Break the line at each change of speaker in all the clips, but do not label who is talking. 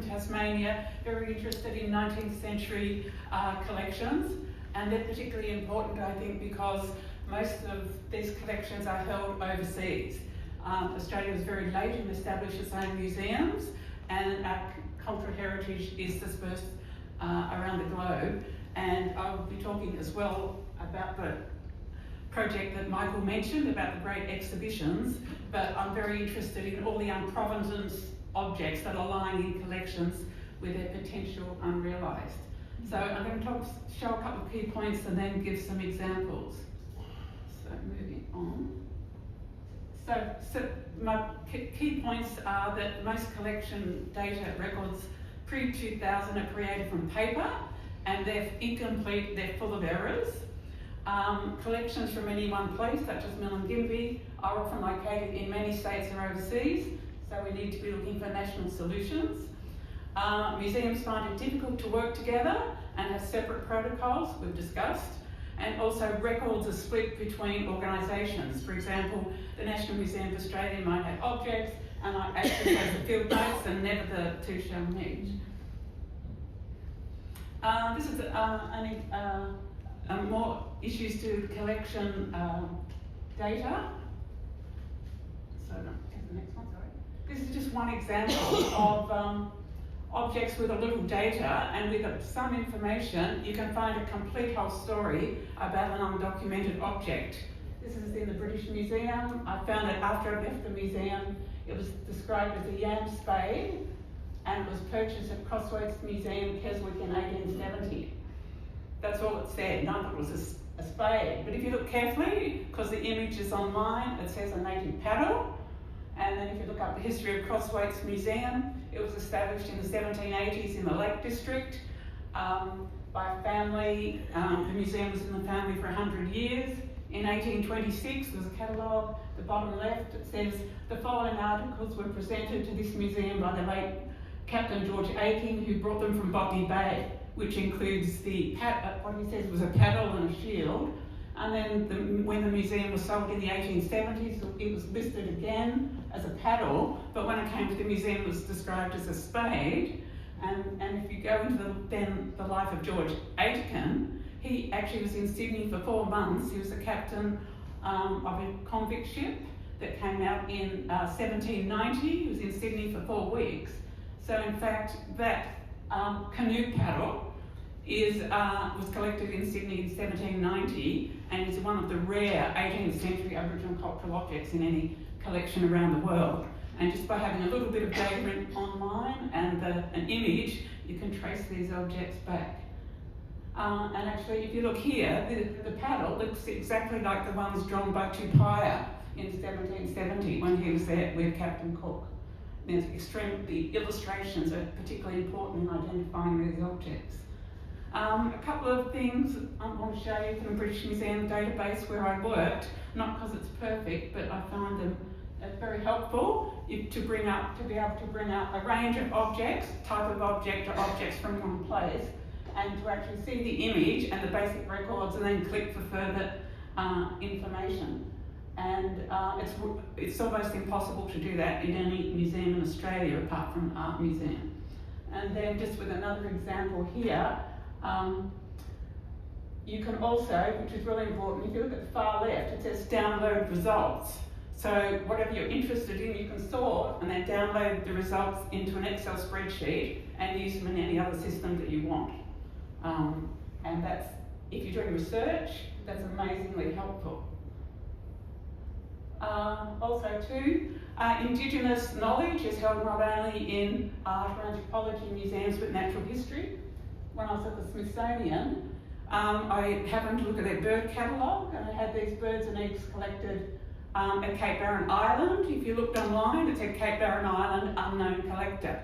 Tasmania, very interested in 19th century collections, and they're particularly important, I think, because most of these collections are held overseas. Australia was very late in establishing its own museums, and our cultural heritage is dispersed around the globe. And I'll be talking as well about the project that Michael mentioned about the great exhibitions, but I'm very interested in all the unprovenance objects that are lying in collections with their potential unrealised. So I'm going to show a couple of key points and then give some examples. So moving on. So my key points are that most collection data records pre-2000 are created from paper, and they're incomplete, they're full of errors. Collections from any one place, such as Milingimbi, are often located in many states or overseas, so we need to be looking for national solutions. Museums find it difficult to work together and have separate protocols, we've discussed, and also records are split between organisations. For example, the National Museum of Australia might have objects, and I actually have the field notes, and never the two shall meet. This is more issues to collection data. So the next one, sorry. This is just one example of objects with a little data, and with some information you can find a complete whole story about an undocumented object. This is in the British Museum. I found it after I left the museum. It was described as a yam spade, and it was purchased at Crossways Museum, Keswick in 1870. That's all it said. None of it was a spade. But if you look carefully, because the image is online, it says a native paddle. And then if you look up the history of Crossways Museum, it was established in the 1780s in the Lake District by a family. The museum was in the family for 100 years. In 1826, there was a catalogue. The bottom left, it says, the following articles were presented to this museum by the late Captain George Aiking, who brought them from Botany Bay, which includes the, what he says was a paddle and a shield. And then when the museum was sold in the 1870s, it was listed again as a paddle, but when it came to the museum, it was described as a spade. And if you go into the life of George Aitken, he actually was in Sydney for 4 months. He was the captain of a convict ship that came out in 1790. He was in Sydney for 4 weeks. So in fact, that canoe paddle was collected in Sydney in 1790, and is one of the rare 18th century Aboriginal cultural objects in any collection around the world. And just by having a little bit of data online and an image, you can trace these objects back. And actually, if you look here, the paddle looks exactly like the ones drawn by Tupaia in 1770 when he was there with Captain Cook. The illustrations are particularly important in identifying these objects. A couple of things I want to show you from the British Museum database where I worked, not because it's perfect, but I find them very helpful to be able to bring up a range of objects, type of object or objects from one place, and to actually see the image and the basic records and then click for further information. And it's almost impossible to do that in any museum in Australia apart from an art museum. And then just with another example here, you can also, which is really important, if you look at the far left, it says download results. So whatever you're interested in, you can sort and then download the results into an Excel spreadsheet and use them in any other system that you want. And that's, if you're doing research, that's amazingly helpful. Also too, Indigenous knowledge is held not only in art or anthropology museums but natural history. When I was at the Smithsonian, I happened to look at their bird catalogue, and it had these birds and eggs collected at Cape Barren Island. If you looked online, it said Cape Barren Island, unknown collector.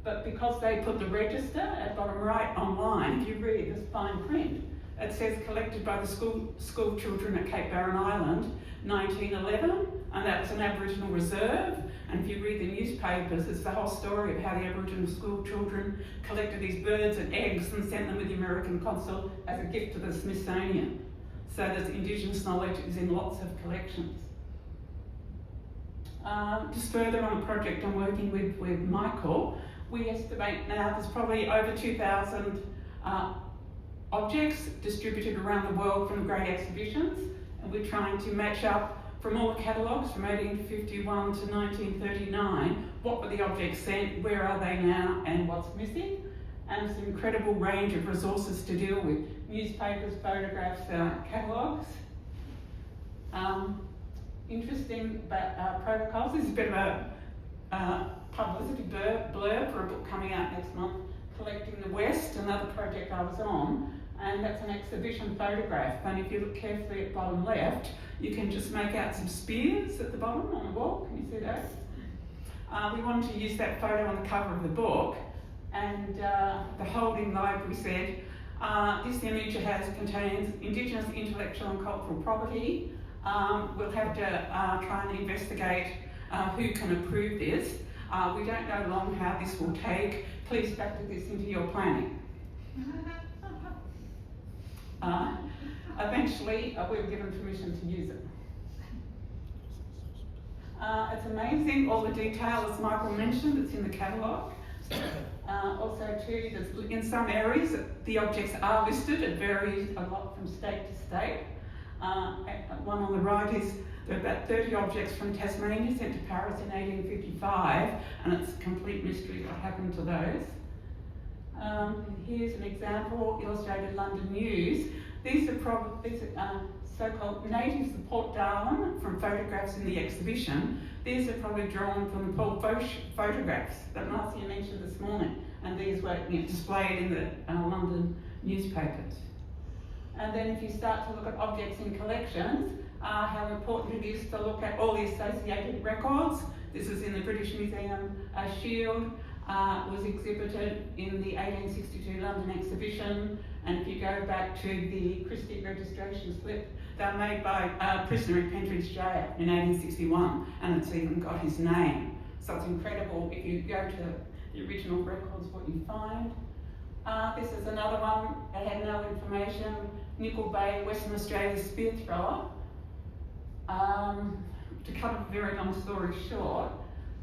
But because they put the register at bottom right online, if you read this fine print, it says collected by the school children at Cape Barren Island, 1911, and that was an Aboriginal reserve. And if you read the newspapers, it's the whole story of how the Aboriginal school children collected these birds and eggs and sent them with the American consul as a gift to the Smithsonian. So this Indigenous knowledge is in lots of collections. Just further on a project I'm working with Michael, We estimate now there's probably over 2,000 objects distributed around the world from the great exhibitions, and we're trying to match up from all the catalogues from 1851 to 1939, what were the objects sent, where are they now, and what's missing. And it's an incredible range of resources to deal with: newspapers, photographs, catalogues. Interesting about protocols. This is a bit of a publicity blurb for a book coming out next month, Collecting the West, another project I was on, and that's an exhibition photograph. And if you look carefully at bottom left, you can just make out some spears at the bottom on the wall. Can you see those? We wanted to use that photo on the cover of the book, and the holding library said, this image contains Indigenous intellectual and cultural property. We'll have to try and investigate who can approve this. We don't know long how this will take. Please factor this into your planning. Eventually, we were given permission to use it. It's amazing, all the detail, as Michael mentioned, it's in the catalogue. Also too, in some areas, the objects are listed. It varies a lot from state to state. One on the right is there are about 30 objects from Tasmania sent to Paris in 1855, and it's a complete mystery what happened to those. Here's an example, illustrated London News. These are so-called natives of Port Darwin from photographs in the exhibition. These are probably drawn from the Paul Foch photographs that Marcia mentioned this morning, and these were displayed in the London newspapers. And then if you start to look at objects in collections, how important it is to look at all the associated records. This is in the British Museum. A shield was exhibited in the 1862 London exhibition, and if you go back to the Christie registration slip, they're made by a prisoner in Pentridge Jail in 1861, and it's even got his name. So it's incredible if you go to the original records what you find. This is another one that had no information. Nickel Bay, Western Australia's spear thrower. To cut a very long story short,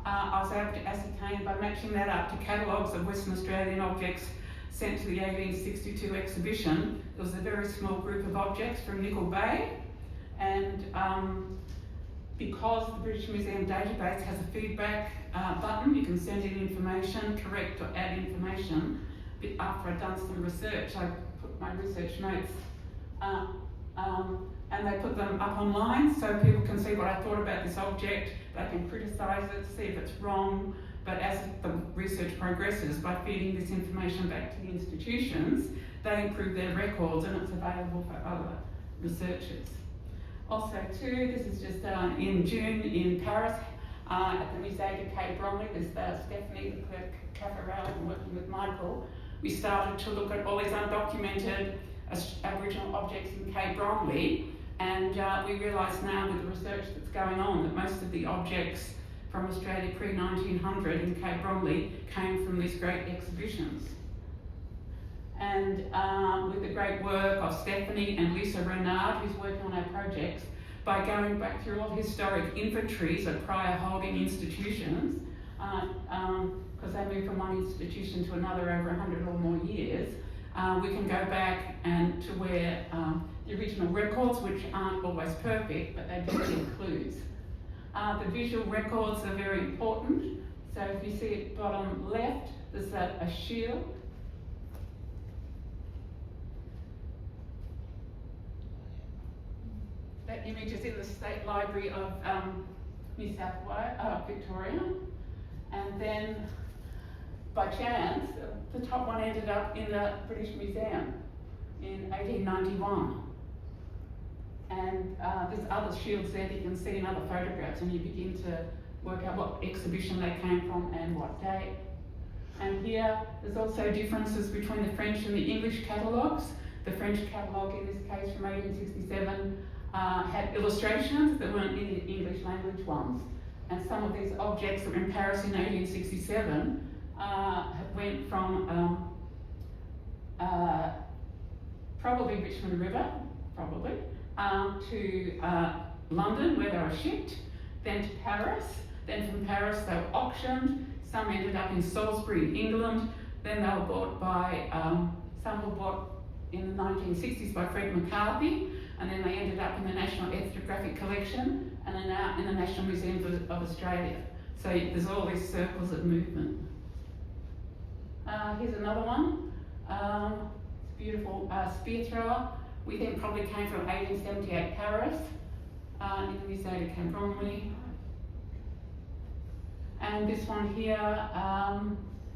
I was able to ascertain by matching that up to catalogues of Western Australian objects sent to the 1862 exhibition. There was a very small group of objects from Nickel Bay, and because the British Museum database has a feedback button, you can send in information, correct or add information. But after I'd done some research, I put my research notes and they put them up online so people can see what I thought about this object. They can criticise it, see if it's wrong, but as the research progresses, by feeding this information back to the institutions, they improve their records and it's available for other researchers. Also too, this is just in June in Paris at the Musée de Quai Bromley with Stephanie, the clerk Caffarel, and working with Michael. We started to look at all these undocumented Aboriginal objects in Quai Bromley, and we realise now with the research that's going on that most of the objects from Australia pre-1900 in Quai Bromley came from these great exhibitions. And with the great work of Stephanie and Lisa Renard, who's working on our projects, by going back through all historic inventories of prior holding institutions, because they moved from one institution to another over 100 or more years, we can go back and to where the original records, which aren't always perfect, but they do give clues. The visual records are very important. So if you see at bottom left, there's a shield. That image is in the State Library of New South Wales, Victoria. And then, by chance, the top one ended up in the British Museum in 1891. And there's other shields there that you can see in other photographs, and you begin to work out what exhibition they came from and what date. And here, there's also differences between the French and the English catalogues. The French catalogue, in this case from 1867, had illustrations that weren't in the English language ones. And some of these objects that were in Paris in 1867 went from probably Richmond River, to London where they were shipped, then to Paris, then from Paris they were auctioned, Some ended up in Salisbury, England. Then they were bought by, some were bought in the 1960s by Fred McCarthy, and then they ended up in the National Ethnographic Collection and are now in the National Museum of Australia. So there's all these circles of movement. Here's another one. It's beautiful spear thrower. We think probably came from 1878 Paris in the Musée de Cambronne. And this one here,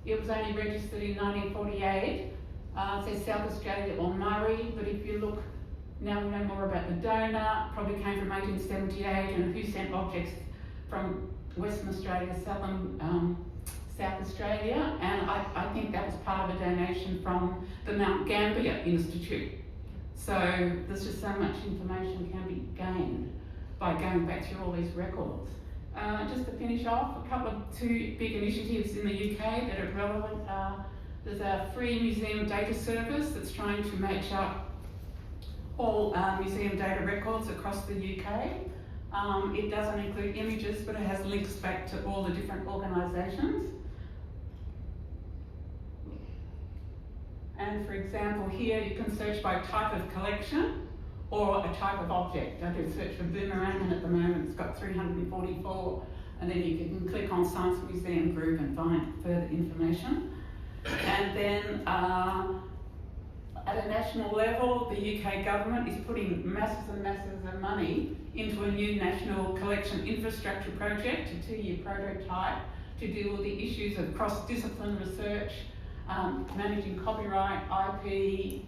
it was only registered in 1948. It says South Australia or Murray, but if you look, now we know more about the donor, probably came from 1878, and who sent objects from Western Australia, South Australia, and I think that was part of a donation from the Mount Gambier Institute. So there's just so much information can be gained by going back through all these records. Just to finish off, two big initiatives in the UK that are relevant. There's a free museum data service that's trying to match up all museum data records across the UK. It doesn't include images, but it has links back to all the different organisations. And for example, here you can search by type of collection or a type of object. I did search for boomerang, and at the moment it's got 344, and then you can click on Science Museum Group and find further information. And then at a national level, the UK government is putting masses and masses of money into a new national collection infrastructure project, a 2-year prototype, to deal with the issues of cross-discipline research, managing copyright, IP,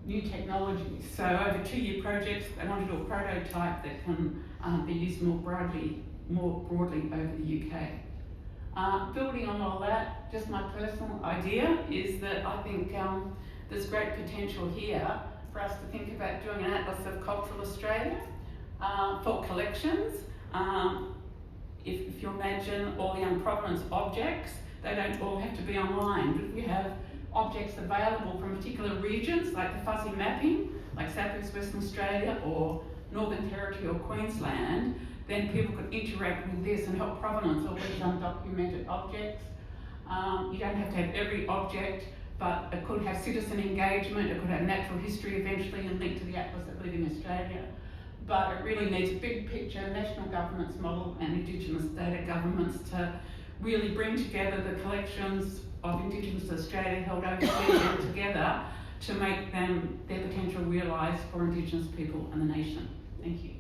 new technologies. So over 2-year projects, they want to do a prototype that can be used more broadly over the UK. Building on all that, just my personal idea is that I think there's great potential here for us to think about doing an Atlas of Cultural Australia for collections. If you imagine all the unprovenance objects, they don't all have to be online, but if we have objects available from particular regions, like the fuzzy mapping, like Southwest Western Australia or Northern Territory or Queensland, then people could interact with this and help provenance all these undocumented objects. You don't have to have every object, but it could have citizen engagement, it could have natural history eventually and link to the Atlas of Living Australia. But it really needs a big picture, national governments model and Indigenous data governments to really bring together the collections of Indigenous Australia held overseas together to make their potential realised for Indigenous people and the nation. Thank you.